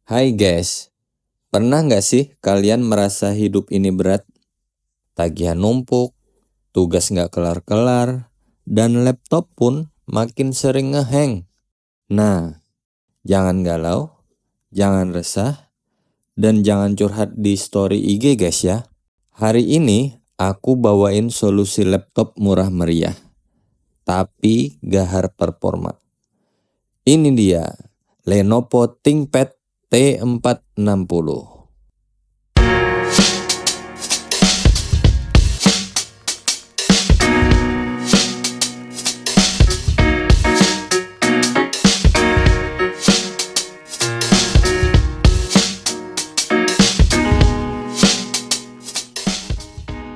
Hai guys, pernah nggak sih kalian merasa hidup ini berat? Tagihan numpuk, tugas nggak kelar-kelar, dan laptop pun makin sering ngehang. Nah, jangan galau, jangan resah, dan jangan curhat di story IG guys ya. Hari ini aku bawain solusi laptop murah meriah, tapi gahar performa. Ini dia, Lenovo ThinkPad T460.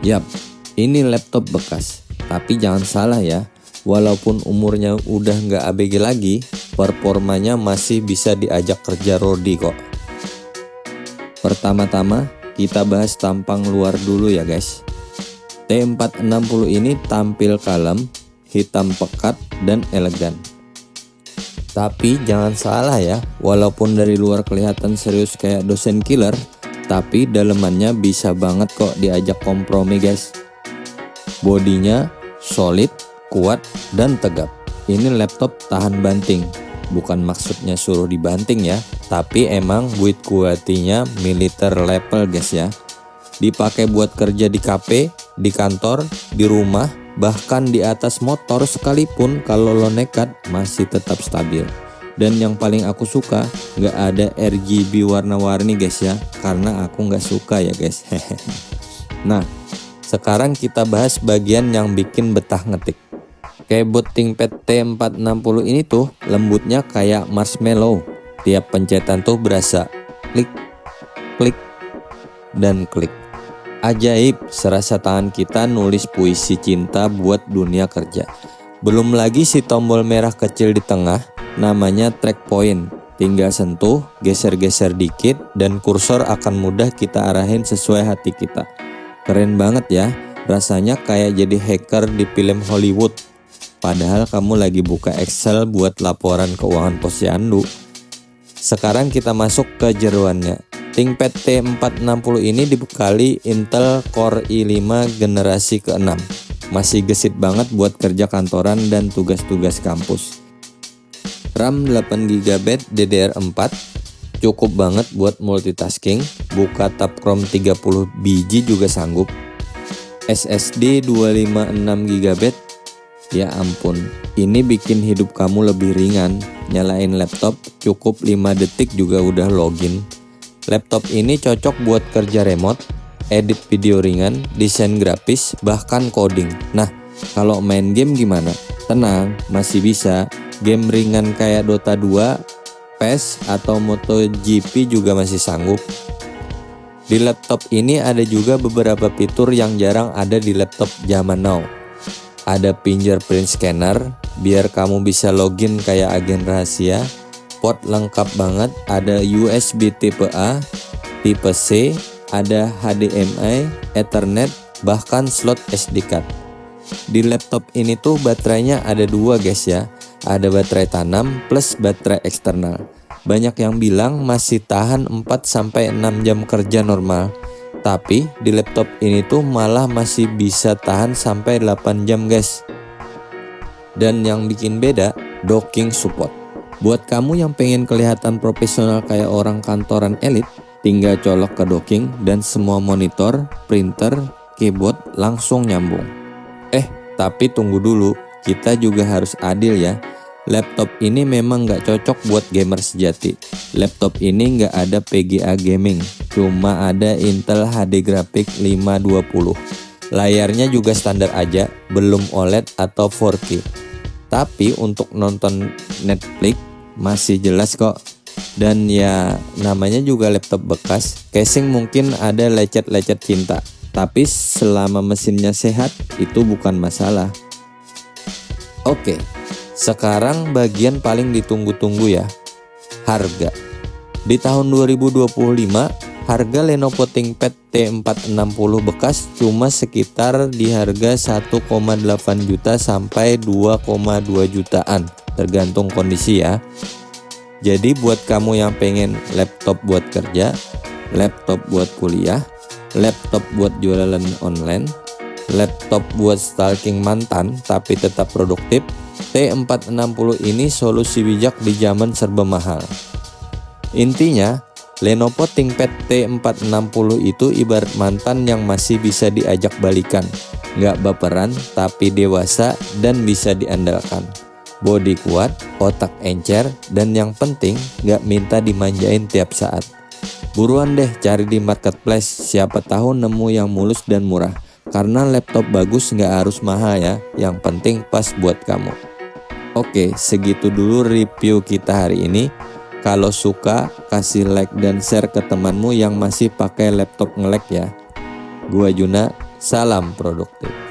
Yap, ini laptop bekas. Tapi jangan salah ya, walaupun umurnya udah nggak ABG lagi, performanya masih bisa diajak kerja Rodi kok. Pertama-tama, kita bahas tampang luar dulu ya guys. T460 ini tampil kalem, hitam pekat, dan elegan. Tapi jangan salah ya, walaupun dari luar kelihatan serius kayak dosen killer, tapi dalemannya bisa banget kok diajak kompromi guys. Bodinya solid, kuat, dan tegap. Ini laptop tahan banting. Bukan maksudnya suruh dibanting ya, tapi emang build quality-nya militer level guys ya. Dipakai buat kerja di kafe, di kantor, di rumah, bahkan di atas motor sekalipun kalau lo nekat masih tetap stabil. Dan yang paling aku suka, nggak ada RGB warna-warni guys ya, karena aku nggak suka ya guys. Nah, sekarang kita bahas bagian yang bikin betah ngetik. Keyboard ThinkPad T460 ini tuh lembutnya kayak marshmallow. Tiap pencetan tuh berasa klik, klik, dan klik. Ajaib, serasa tangan kita nulis puisi cinta buat dunia kerja. Belum lagi si tombol merah kecil di tengah, namanya track point. Tinggal sentuh, geser-geser dikit, dan kursor akan mudah kita arahin sesuai hati kita. Keren banget ya, rasanya kayak jadi hacker di film Hollywood. Padahal kamu lagi buka Excel buat laporan keuangan posyandu. Sekarang kita masuk ke jeroannya. ThinkPad T460 ini dibekali Intel Core i5 generasi ke-6. Masih gesit banget buat kerja kantoran dan tugas-tugas kampus. RAM 8GB DDR4, cukup banget buat multitasking. Buka tab Chrome 30 biji juga sanggup. SSD 256GB. Ya ampun, ini bikin hidup kamu lebih ringan. Nyalain laptop cukup 5 detik juga udah login. Laptop ini cocok buat kerja remote, edit video ringan, desain grafis, bahkan coding. Nah, kalau main game gimana? Tenang, masih bisa. Game ringan kayak Dota 2, PES, atau MotoGP juga masih sanggup. Di laptop ini ada juga beberapa fitur yang jarang ada di laptop zaman now. Ada fingerprint scanner, biar kamu bisa login kayak agen rahasia. Port lengkap banget, ada USB tipe A, tipe C, ada HDMI, Ethernet, bahkan slot SD card. Di laptop ini tuh baterainya ada dua guys ya. Ada baterai tanam plus baterai eksternal. Banyak yang bilang masih tahan 4-6 jam kerja normal. Tapi di laptop ini tuh malah masih bisa tahan sampai 8 jam guys. Dan yang bikin beda, docking support. Buat kamu yang pengen kelihatan profesional kayak orang kantoran elit, tinggal colok ke docking dan semua monitor, printer, keyboard langsung nyambung. Tapi tunggu dulu, kita juga harus adil ya. Laptop ini memang nggak cocok buat gamer sejati. Laptop ini nggak ada PGA gaming, cuma ada Intel HD Graphic 520. Layarnya juga standar aja, belum OLED atau 4K. Tapi untuk nonton Netflix masih jelas kok. Dan ya namanya juga laptop bekas, casing mungkin ada lecet-lecet cinta. Tapi selama mesinnya sehat, itu bukan masalah. Oke. Sekarang bagian paling ditunggu-tunggu ya, harga. Di tahun 2025, harga Lenovo ThinkPad T460 bekas cuma sekitar di harga 1,8 juta sampai 2,2 jutaan, tergantung kondisi ya. Jadi buat kamu yang pengen laptop buat kerja, laptop buat kuliah, laptop buat jualan online, laptop buat stalking mantan tapi tetap produktif, T460 ini solusi bijak di zaman serba mahal. Intinya, Lenovo ThinkPad T460 itu ibarat mantan yang masih bisa diajak balikan, nggak baperan tapi dewasa dan bisa diandalkan. Bodi kuat, otak encer, dan yang penting nggak minta dimanjain tiap saat. Buruan deh cari di marketplace, siapa tahu nemu yang mulus dan murah. Karena laptop bagus nggak harus mahal ya, yang penting pas buat kamu. Oke, segitu dulu review kita hari ini. Kalau suka, kasih like dan share ke temanmu yang masih pakai laptop nge-lag ya. Gua Juna, salam produktif.